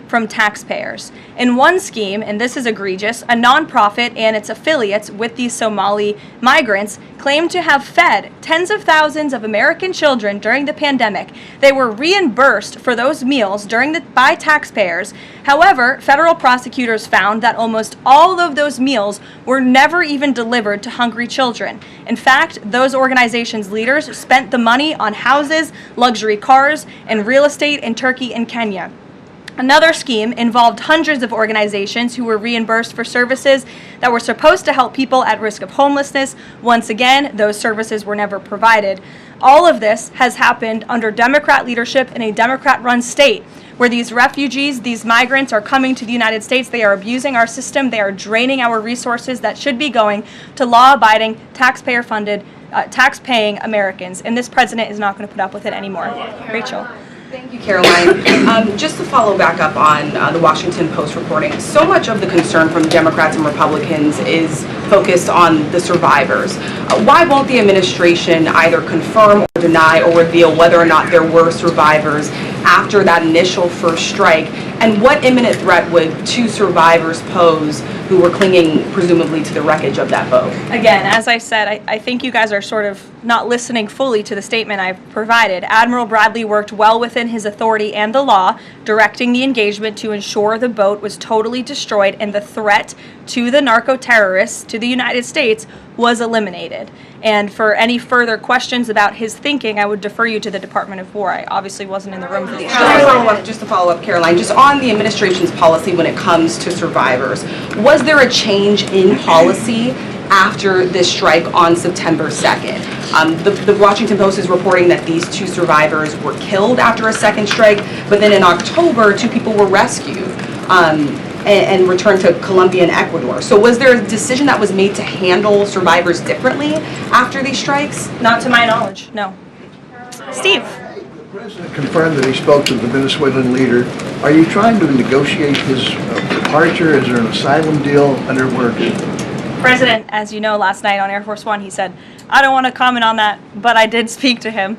from taxpayers. In one scheme, and this is egregious, a nonprofit and its affiliates with these Somali migrants claimed to have fed tens of thousands of American children during the pandemic. They were reimbursed for those meals by taxpayers. However, federal prosecutors found that almost all of those meals were never even delivered to hungry children. In fact, those organizations' leaders spent the money on houses, luxury cars, and real estate in Turkey and Kenya. Another scheme involved hundreds of organizations who were reimbursed for services that were supposed to help people at risk of homelessness. Once again, those services were never provided. All of this has happened under Democrat leadership in a Democrat-run state, where these refugees, these migrants are coming to the United States. They are abusing our system. They are draining our resources that should be going to law-abiding, taxpayer-funded, tax-paying Americans. And this president is not going to put up with it anymore. Rachel. Thank you, Karoline. Just to follow back up on the Washington Post reporting, so much of the concern from Democrats and Republicans is focused on the survivors. Why won't the administration either confirm or deny or reveal whether or not there were survivors after that initial first strike? And what imminent threat would two survivors pose who were clinging presumably to the wreckage of that boat? Again, as I said, I think you guys are sort of not listening fully to the statement I've provided. Admiral Bradley worked well within his authority and the law, directing the engagement to ensure the boat was totally destroyed and the threat to the narco-terrorists, to the United States, was eliminated. And for any further questions about his thinking, I would defer you to the Department of War. I obviously wasn't in the room for these. Just to follow up, Karoline, just on the administration's policy when it comes to survivors, was there a change in policy after this strike on September 2nd? The Washington Post is reporting that these two survivors were killed after a second strike, but then in October, two people were rescued and returned to Colombia and Ecuador. So was there a decision that was made to handle survivors differently after these strikes? Not to my knowledge, no. Steve. The president confirmed that he spoke to the Venezuelan leader. Are you trying to negotiate his departure? Is there an asylum deal under work? President, as you know, last night on Air Force One, he said, I don't want to comment on that, but I did speak to him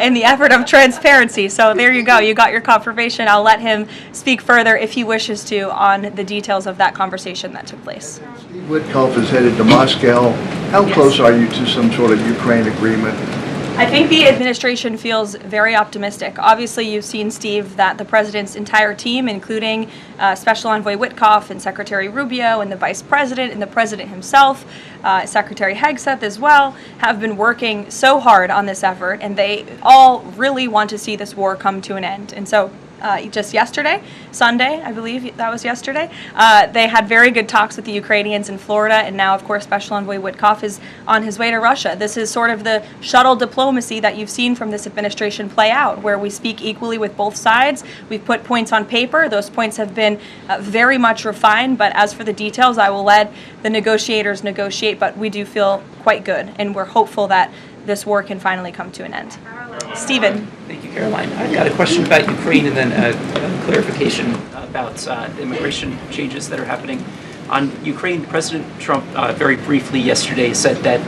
in the effort of transparency. So there you go. You got your confirmation. I'll let him speak further if he wishes to on the details of that conversation that took place. Steve Witkoff is headed to Moscow. How close are you to some sort of Ukraine agreement? I think the administration feels very optimistic. Obviously, you've seen, Steve, that the president's entire team, including Special Envoy Witkoff and Secretary Rubio and the Vice President and the President himself, Secretary Hegseth as well, have been working so hard on this effort, and they all really want to see this war come to an end. And so just yesterday, Sunday, I believe that was yesterday, they had very good talks with the Ukrainians in Florida, and now, of course, Special Envoy Witkoff is on his way to Russia. This is sort of the shuttle diplomacy that you've seen from this administration play out, where we speak equally with both sides. We've put points on paper. Those points have been very much refined, but as for the details, I will let the negotiators negotiate, but we do feel quite good, and we're hopeful that this war can finally come to an end. Stephen. Thank you, Caroline. I've got a question about Ukraine and then a clarification about the immigration changes that are happening. On Ukraine, President Trump very briefly yesterday said that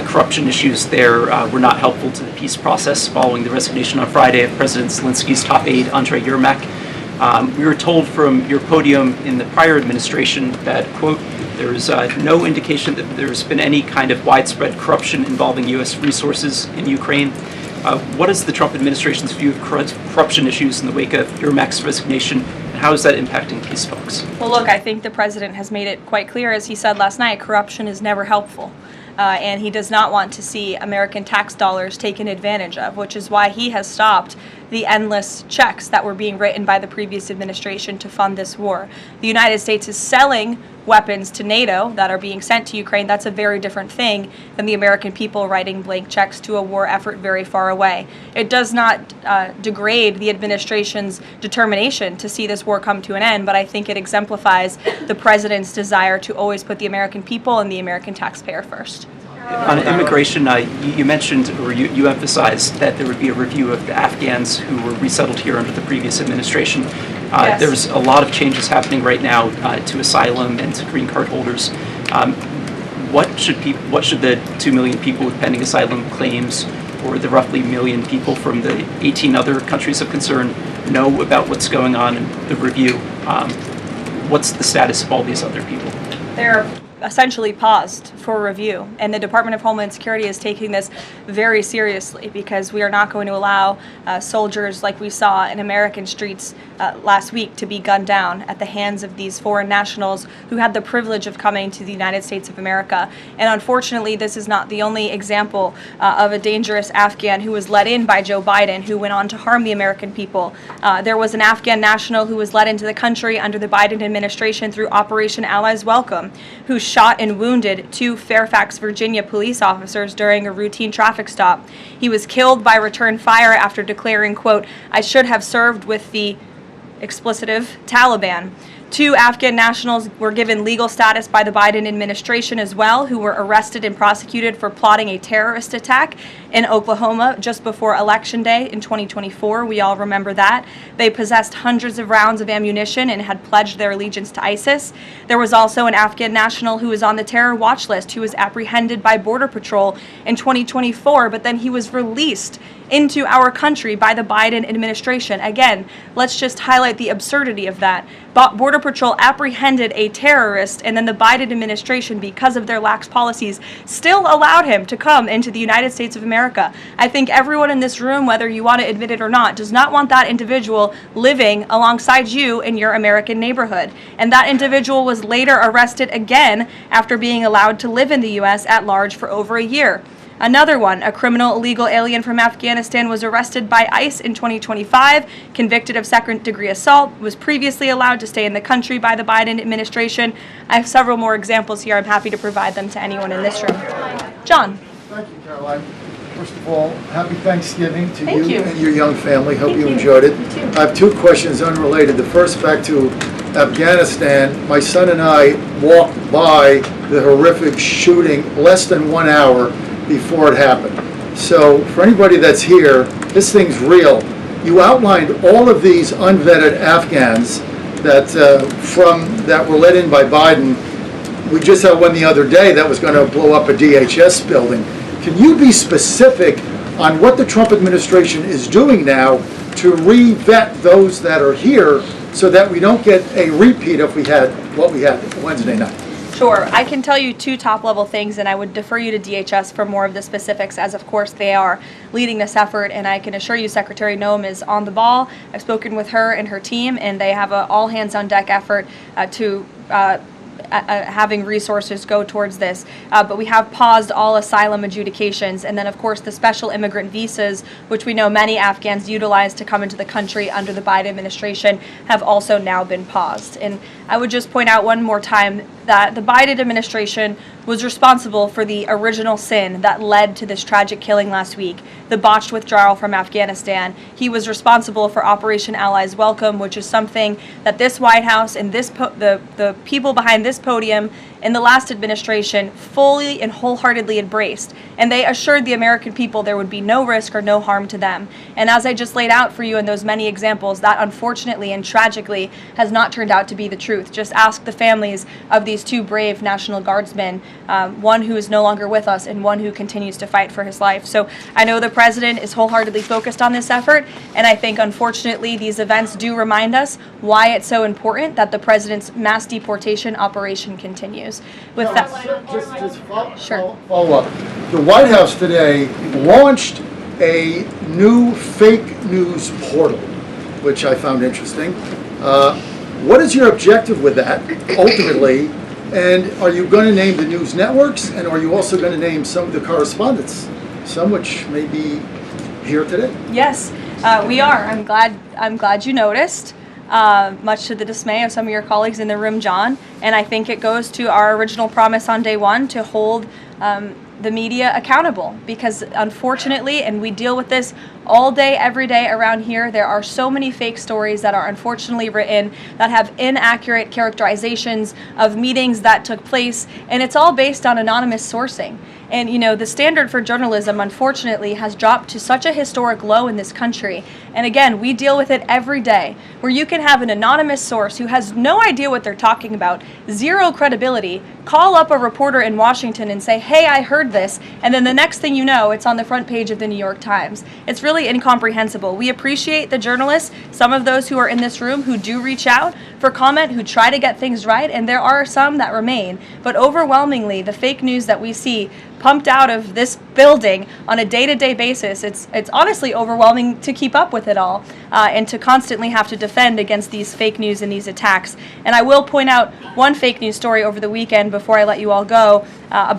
corruption issues there were not helpful to the peace process following the resignation on Friday of President Zelensky's top aide, Andriy Yermak. We were told from your podium in the prior administration that, quote, there is no indication that there's been any kind of widespread corruption involving U.S. resources in Ukraine. What is the Trump administration's view of corruption issues in the wake of Yermak's resignation, and how is that impacting peace talks? Well, look, I think the president has made it quite clear, as he said last night, corruption is never helpful. And he does not want to see American tax dollars taken advantage of, which is why he has stopped the endless checks that were being written by the previous administration to fund this war. The United States is selling weapons to NATO that are being sent to Ukraine. That's a very different thing than the American people writing blank checks to a war effort very far away. It does not degrade the administration's determination to see this war come to an end, but I think it exemplifies the president's desire to always put the American people and the American taxpayer first. On immigration, you mentioned, or you emphasized that there would be a review of the Afghans who were resettled here under the previous administration. Yes. There's a lot of changes happening right now to asylum and to green card holders. What should the 2 million people with pending asylum claims, or the roughly million people from the 18 other countries of concern, know about what's going on in the review? What's the status of all these other people? They're essentially paused for review, and the Department of Homeland Security is taking this very seriously, because we are not going to allow soldiers like we saw in American streets last week to be gunned down at the hands of these foreign nationals who had the privilege of coming to the United States of America. And unfortunately, this is not the only example of a dangerous Afghan who was let in by Joe Biden, who went on to harm the American people. There was an Afghan national who was let into the country under the Biden administration through Operation Allies Welcome, who shot and wounded 2 Fairfax, Virginia police officers during a routine traffic stop. He was killed by return fire after declaring, quote, "I should have served with the explicitive Taliban." 2 Afghan nationals were given legal status by the Biden administration as well, who were arrested and prosecuted for plotting a terrorist attack in Oklahoma just before Election Day in 2024. We all remember that. They possessed hundreds of rounds of ammunition and had pledged their allegiance to ISIS. There was also an Afghan national who was on the terror watch list who was apprehended by Border Patrol in 2024, but then he was released into our country by the Biden administration. Again, let's just highlight the absurdity of that. Border Patrol apprehended a terrorist, and then the Biden administration, because of their lax policies, still allowed him to come into the United States of America. I think everyone in this room, whether you want to admit it or not, does not want that individual living alongside you in your American neighborhood. And that individual was later arrested again after being allowed to live in the U.S. at large for over a year. Another one, a criminal illegal alien from Afghanistan, was arrested by ICE in 2025, convicted of second-degree assault, was previously allowed to stay in the country by the Biden administration. I have several more examples here. I'm happy to provide them to anyone in this room. John. Thank you, Caroline. First of all, happy Thanksgiving to Thank you and your young family. Hope you enjoyed it. I have 2 questions unrelated. The first, back to Afghanistan. My son and I walked by the horrific shooting less than 1 hour before it happened. So for anybody that's here, this thing's real. You outlined all of these unvetted Afghans that that were let in by Biden. We just had one the other day that was going to blow up a DHS building. Can you be specific on what the Trump administration is doing now to re-vet those that are here so that we don't get a repeat of what we had Wednesday night? Sure. I can tell you 2 top-level things, and I would defer you to DHS for more of the specifics, as of course they are leading this effort, and I can assure you Secretary Noem is on the ball. I've spoken with her and her team, and they have an all-hands-on-deck effort to having resources go towards this. But we have paused all asylum adjudications, and then of course the special immigrant visas, which we know many Afghans utilize to come into the country under the Biden administration, have also now been paused. And I would just point out one more time that the Biden administration was responsible for the original sin that led to this tragic killing last week, the botched withdrawal from Afghanistan. He was responsible for Operation Allies Welcome, which is something that this White House and the people behind this podium in the last administration fully and wholeheartedly embraced. And they assured the American people there would be no risk or no harm to them. And as I just laid out for you in those many examples, that unfortunately and tragically has not turned out to be the truth. Just ask the families of these 2 brave National Guardsmen, one who is no longer with us and one who continues to fight for his life. So I know the president is wholeheartedly focused on this effort, and I think unfortunately these events do remind us why it's so important that the president's mass deportation operation continues. With that, just follow up. The White House today launched a new fake news portal, which I found interesting. What is your objective with that, ultimately? And are you going to name the news networks, and are you also going to name some of the correspondents, some which may be here today? Yes, we are. I'm glad you noticed. Much to the dismay of some of your colleagues in the room, John. And I think it goes to our original promise on day one to hold the media accountable, because unfortunately, and we deal with this all day, every day around here, there are so many fake stories that are unfortunately written that have inaccurate characterizations of meetings that took place, and it's all based on anonymous sourcing. And you know, the standard for journalism, unfortunately, has dropped to such a historic low in this country. And again, we deal with it every day, where you can have an anonymous source who has no idea what they're talking about, 0 credibility, call up a reporter in Washington and say, hey, I heard this, and then the next thing you know, it's on the front page of the New York Times. It's really incomprehensible. We appreciate the journalists, some of those who are in this room who do reach out for comment, who try to get things right, and there are some that remain. But overwhelmingly, the fake news that we see pumped out of this building on a day-to-day basis, it's honestly overwhelming to keep up with it all, and to constantly have to defend against these fake news and these attacks. And I will point out one fake news story over the weekend before I let you all go,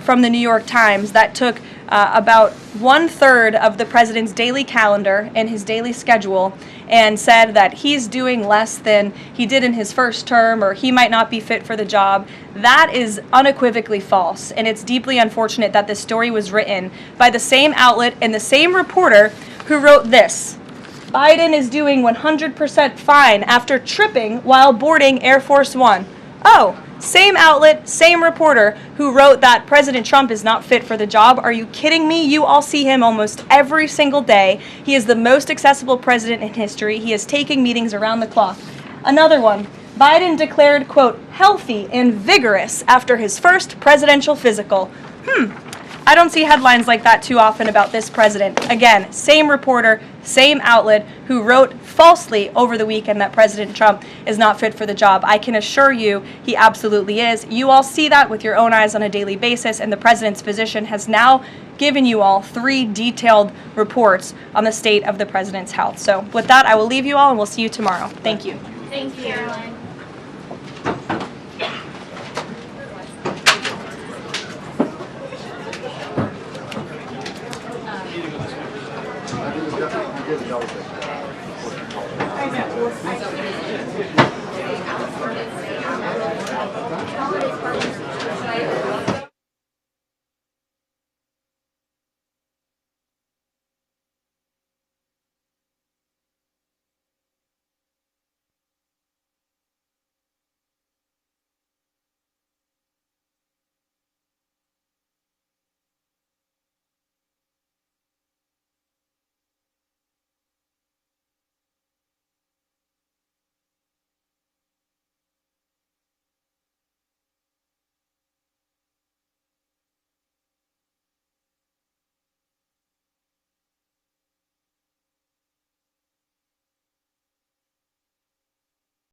from the New York Times that took about 1/3 of the president's daily calendar and his daily schedule and said that he's doing less than he did in his first term, or he might not be fit for the job. That is unequivocally false, and it's deeply unfortunate that this story was written by the same outlet and the same reporter who wrote this. Biden is doing 100% fine after tripping while boarding Air Force One. Oh, same outlet, same reporter who wrote that President Trump is not fit for the job. Are you kidding me? You all see him almost every single day. He is the most accessible president in history. He is taking meetings around the clock. Another one. Biden declared, quote, healthy and vigorous after his first presidential physical. I don't see headlines like that too often about this president. Again, same reporter, same outlet who wrote falsely over the weekend that President Trump is not fit for the job. I can assure you he absolutely is. You all see that with your own eyes on a daily basis, and the president's physician has now given you all 3 detailed reports on the state of the president's health. So with that, I will leave you all and we'll see you tomorrow. Thank you. Thank you, Caroline. I think it's definitely,